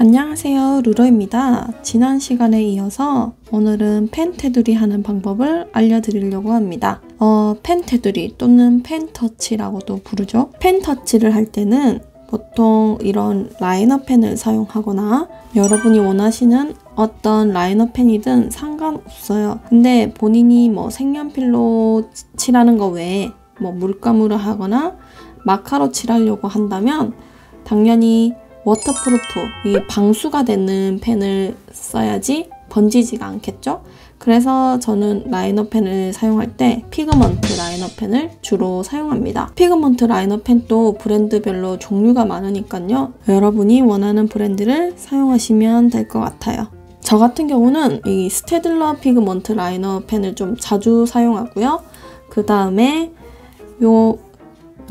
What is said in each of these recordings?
안녕하세요, 루러입니다. 지난 시간에 이어서 오늘은 펜 테두리 하는 방법을 알려드리려고 합니다. 펜 테두리 또는 펜 터치라고도 부르죠. 펜 터치를 할 때는 보통 이런 라이너 펜을 사용하거나 여러분이 원하시는 어떤 라이너 펜이든 상관없어요. 근데 본인이 색연필로 칠하는 거 외에 물감으로 하거나 마카로 칠하려고 한다면 당연히 워터프루프, 이 방수가 되는 펜을 써야지 번지지가 않겠죠? 그래서 저는 라이너 펜을 사용할 때 피그먼트 라이너 펜을 주로 사용합니다. 피그먼트 라이너 펜도 브랜드별로 종류가 많으니까요. 여러분이 원하는 브랜드를 사용하시면 될 것 같아요. 저 같은 경우는 이 스테들러 피그먼트 라이너 펜을 좀 자주 사용하고요. 그 다음에 요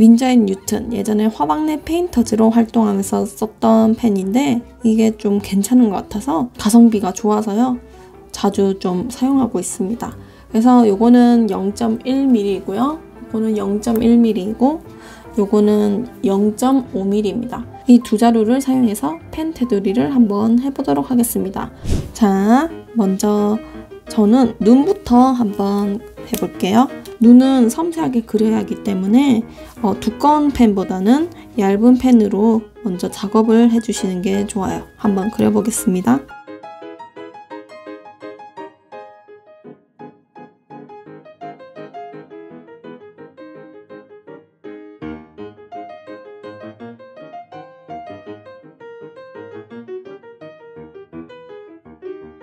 윈저 앤 뉴튼, 예전에 화방내 페인터즈로 활동하면서 썼던 펜인데 이게 좀 괜찮은 것 같아서 가성비가 좋아서요. 자주 좀 사용하고 있습니다. 그래서 요거는 0.1mm이고요. 요거는 0.1mm이고 요거는 0.5mm입니다. 이 두 자루를 사용해서 펜 테두리를 한번 해보도록 하겠습니다. 자, 먼저 저는 눈부터 한번 해볼게요. 눈은 섬세하게 그려야 하기 때문에 두꺼운 펜보다는 얇은 펜으로 먼저 작업을 해주시는 게 좋아요. 한번 그려보겠습니다.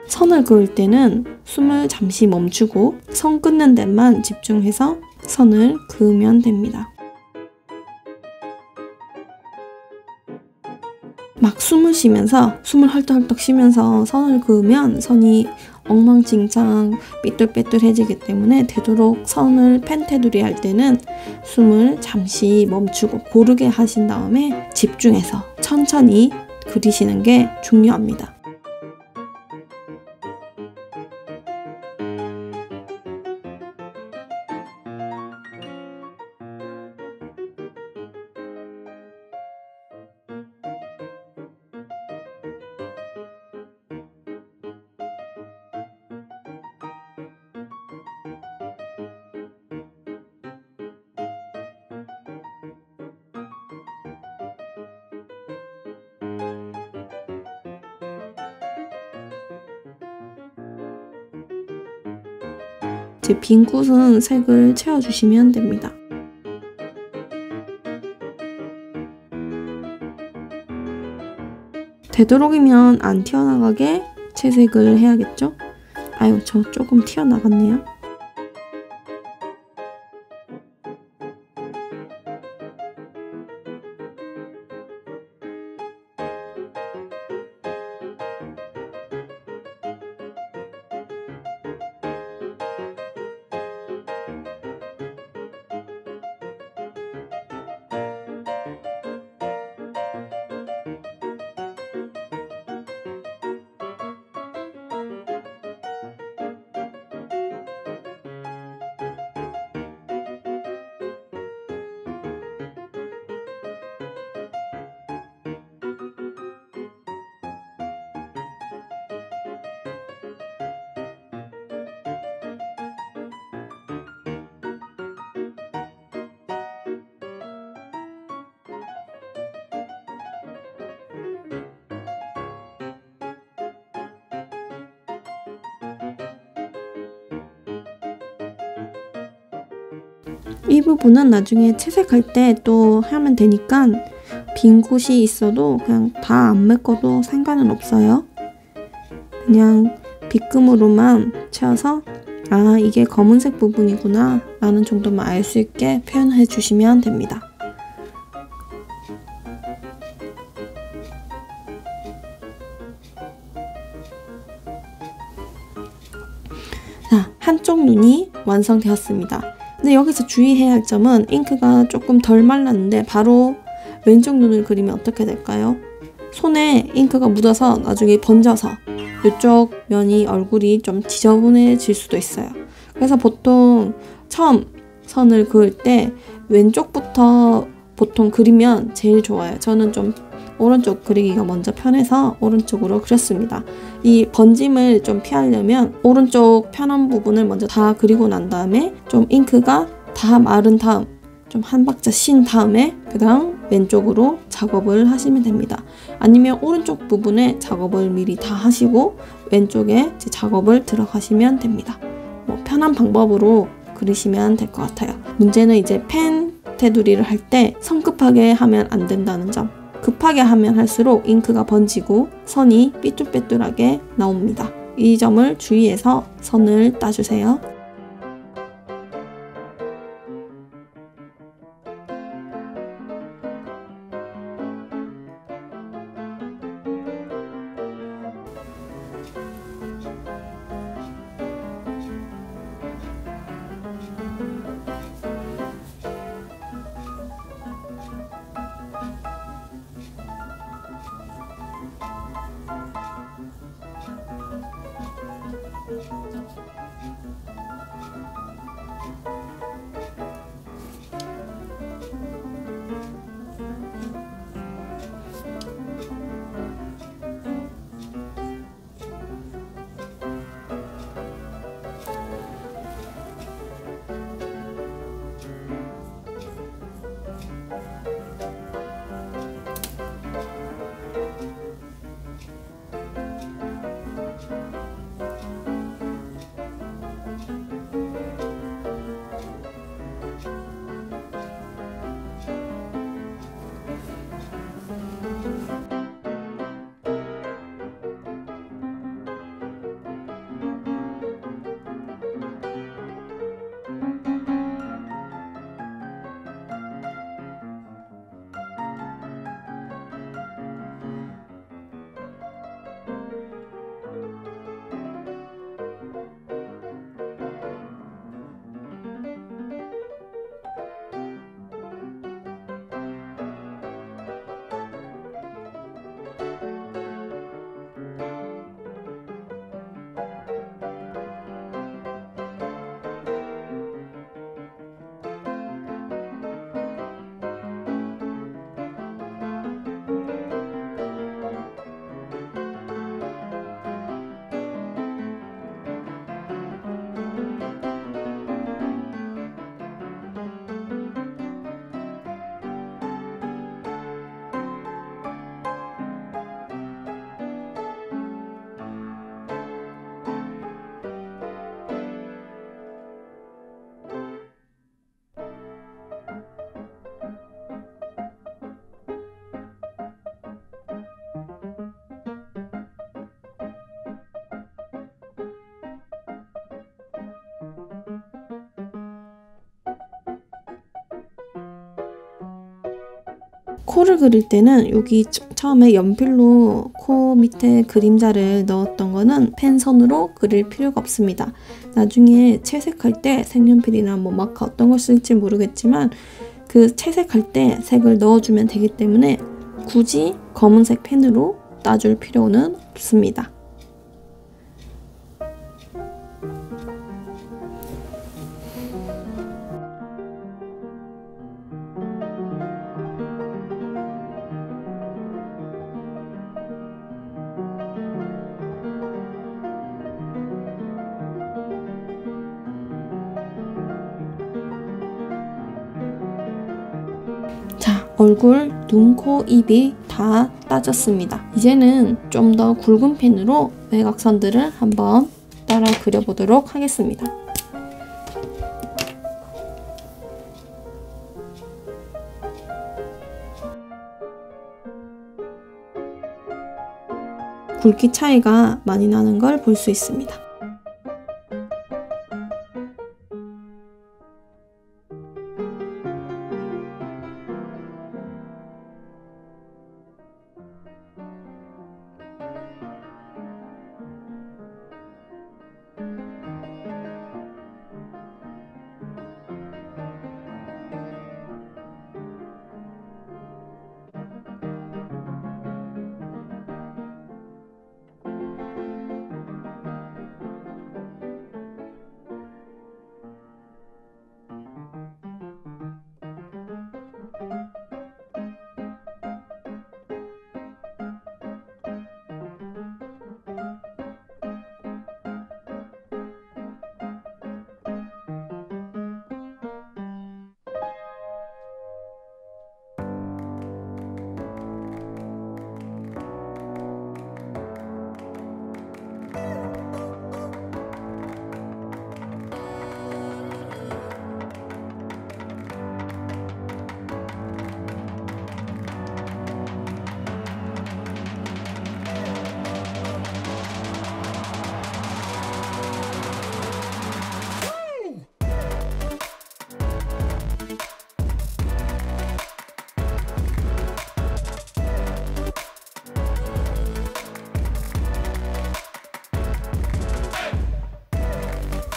선을 그을 때는 숨을 잠시 멈추고 선 끊는 데만 집중해서 선을 그으면 됩니다. 막 숨을 헐떡헐떡 쉬면서 선을 그으면 선이 엉망진창 삐뚤빼뚤해지기 때문에 되도록 선을 펜 테두리 할 때는 숨을 잠시 멈추고 고르게 하신 다음에 집중해서 천천히 그리시는 게 중요합니다. 이제 빈 곳은 색을 채워주시면 됩니다. 되도록이면 안 튀어나가게 채색을 해야겠죠? 아유, 저 조금 튀어나갔네요. 이 부분은 나중에 채색할 때 또 하면 되니까 빈 곳이 있어도 그냥 다 안 메꿔도 상관은 없어요. 그냥 빗금으로만 채워서 아, 이게 검은색 부분이구나 라는 정도만 알 수 있게 표현해 주시면 됩니다. 자, 한쪽 눈이 완성되었습니다. 근데 여기서 주의해야 할 점은 잉크가 조금 덜 말랐는데 바로 왼쪽 눈을 그리면 어떻게 될까요? 손에 잉크가 묻어서 나중에 번져서 이쪽 면이 얼굴이 좀 지저분해질 수도 있어요. 그래서 보통 처음 선을 그을 때 왼쪽부터 보통 그리면 제일 좋아요. 저는 좀 오른쪽 그리기가 먼저 편해서 오른쪽으로 그렸습니다. 이 번짐을 좀 피하려면 오른쪽 편한 부분을 먼저 다 그리고 난 다음에 좀 잉크가 다 마른 다음 좀 한 박자 쉰 다음에 그 다음 왼쪽으로 작업을 하시면 됩니다. 아니면 오른쪽 부분에 작업을 미리 다 하시고 왼쪽에 이제 작업을 들어가시면 됩니다. 뭐 편한 방법으로 그리시면 될 것 같아요. 문제는 이제 펜 테두리를 할 때 성급하게 하면 안 된다는 점. 급하게 하면 할수록 잉크가 번지고 선이 삐뚤빼뚤하게 나옵니다. 이 점을 주의해서 선을 따주세요. 코를 그릴 때는 여기 처음에 연필로 코 밑에 그림자를 넣었던 거는 펜선으로 그릴 필요가 없습니다. 나중에 채색할 때 색연필이나 뭐 마카 어떤 걸 쓸지 모르겠지만 그 채색할 때 색을 넣어주면 되기 때문에 굳이 검은색 펜으로 따줄 필요는 없습니다. 자, 얼굴, 눈, 코, 입이 다 따졌습니다. 이제는 좀 더 굵은 펜으로 외곽선들을 한번 따라 그려보도록 하겠습니다. 굵기 차이가 많이 나는 걸 볼 수 있습니다.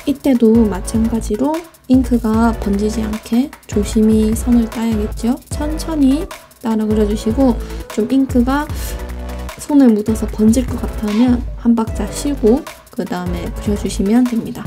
이때도 마찬가지로 잉크가 번지지 않게 조심히 선을 따야겠죠. 천천히 따라 그려주시고, 좀 잉크가 손에 묻어서 번질 것 같으면 한 박자 쉬고 그 다음에 그려주시면 됩니다.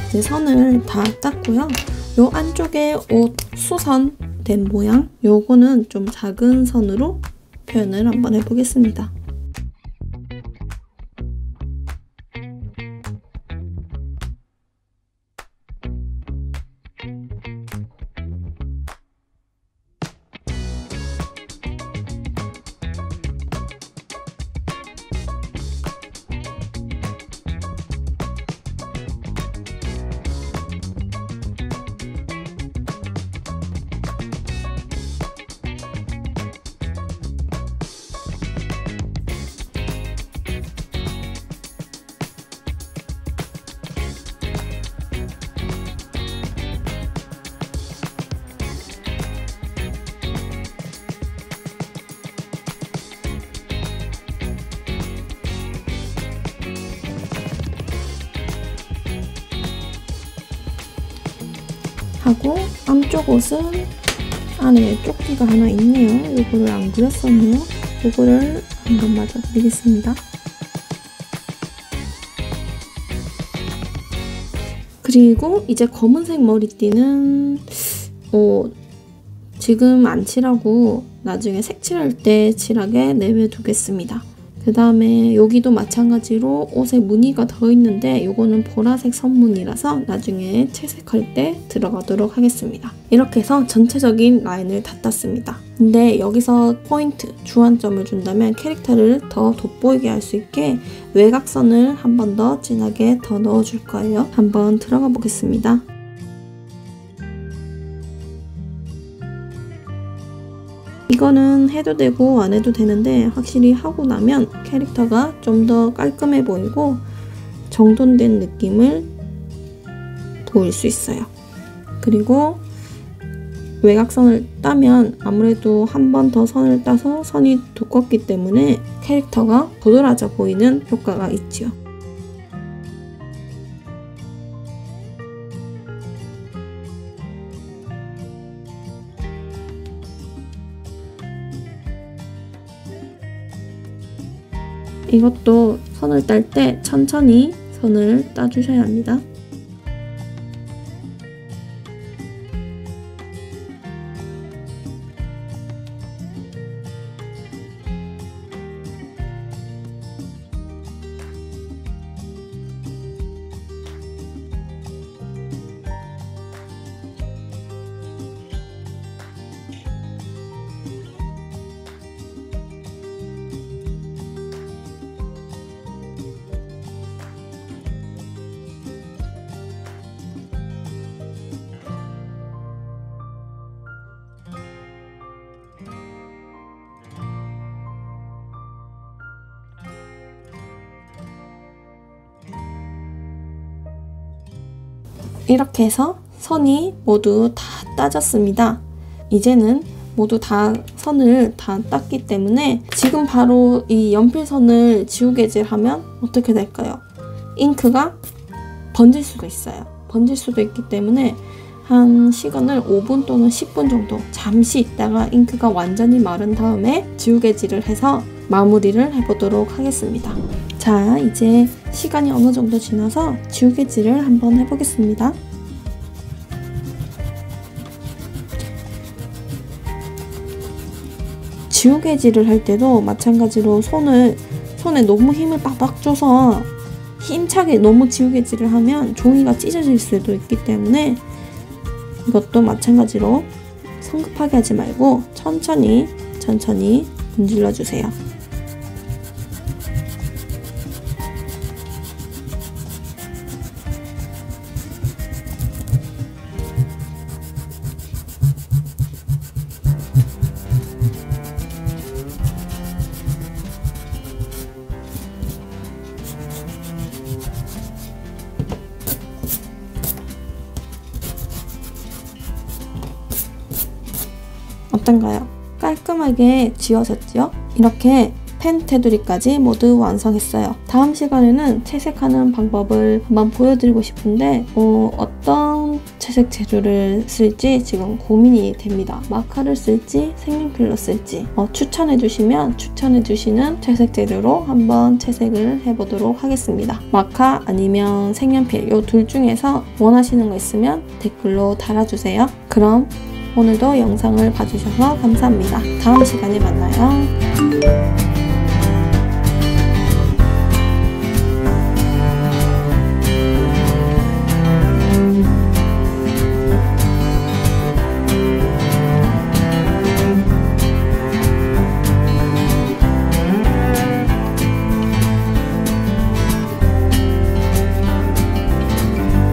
이제 선을 다 땄고요. 요 안쪽에 옷 수선 된 모양, 요거는 좀 작은 선으로 표현을 한번 해보겠습니다. 하고 안쪽 옷은 안에 조끼가 하나 있네요. 요거를 안 그렸었네요. 요거를 한번 맞아드리겠습니다. 그리고 이제 검은색 머리띠는 지금 안 칠하고 나중에 색칠할 때 칠하게 내외두겠습니다. 그 다음에 여기도 마찬가지로 옷에 무늬가 더 있는데 요거는 보라색 선무늬라서 나중에 채색할 때 들어가도록 하겠습니다. 이렇게 해서 전체적인 라인을 다 땄습니다. 근데 여기서 포인트, 주안점을 준다면 캐릭터를 더 돋보이게 할 수 있게 외곽선을 한 번 더 진하게 더 넣어줄 거예요. 한번 들어가 보겠습니다. 이거는 해도 되고 안 해도 되는데 확실히 하고 나면 캐릭터가 좀 더 깔끔해 보이고 정돈된 느낌을 보일 수 있어요. 그리고 외곽선을 따면 아무래도 한 번 더 선을 따서 선이 두껍기 때문에 캐릭터가 도드라져 보이는 효과가 있죠. 이것도 선을 딸 때 천천히 선을 따주셔야 합니다. 이렇게 해서 선이 모두 다 따졌습니다. 이제는 모두 다 선을 다 땄기 때문에 지금 바로 이 연필선을 지우개질하면 어떻게 될까요? 잉크가 번질 수도 있어요. 번질 수도 있기 때문에 한 시간을 5분 또는 10분 정도 잠시 있다가 잉크가 완전히 마른 다음에 지우개질을 해서 마무리를 해보도록 하겠습니다. 자, 이제 시간이 어느 정도 지나서 지우개질을 한번 해보겠습니다. 지우개질을 할 때도 마찬가지로 손에 너무 힘을 빡빡 줘서 힘차게 너무 지우개질을 하면 종이가 찢어질 수도 있기 때문에 이것도 마찬가지로 성급하게 하지 말고 천천히 문질러 주세요. 어떤가요? 깔끔하게 지워졌죠? 이렇게 펜 테두리까지 모두 완성했어요. 다음 시간에는 채색하는 방법을 한번 보여드리고 싶은데 어떤 채색 재료를 쓸지 지금 고민이 됩니다. 마카를 쓸지 색연필로 쓸지 추천해주시면 추천해주시는 채색 재료로 한번 채색을 해보도록 하겠습니다. 마카 아니면 색연필 이 둘 중에서 원하시는 거 있으면 댓글로 달아주세요. 그럼 오늘도 영상을 봐주셔서 감사합니다. 다음 시간에 만나요.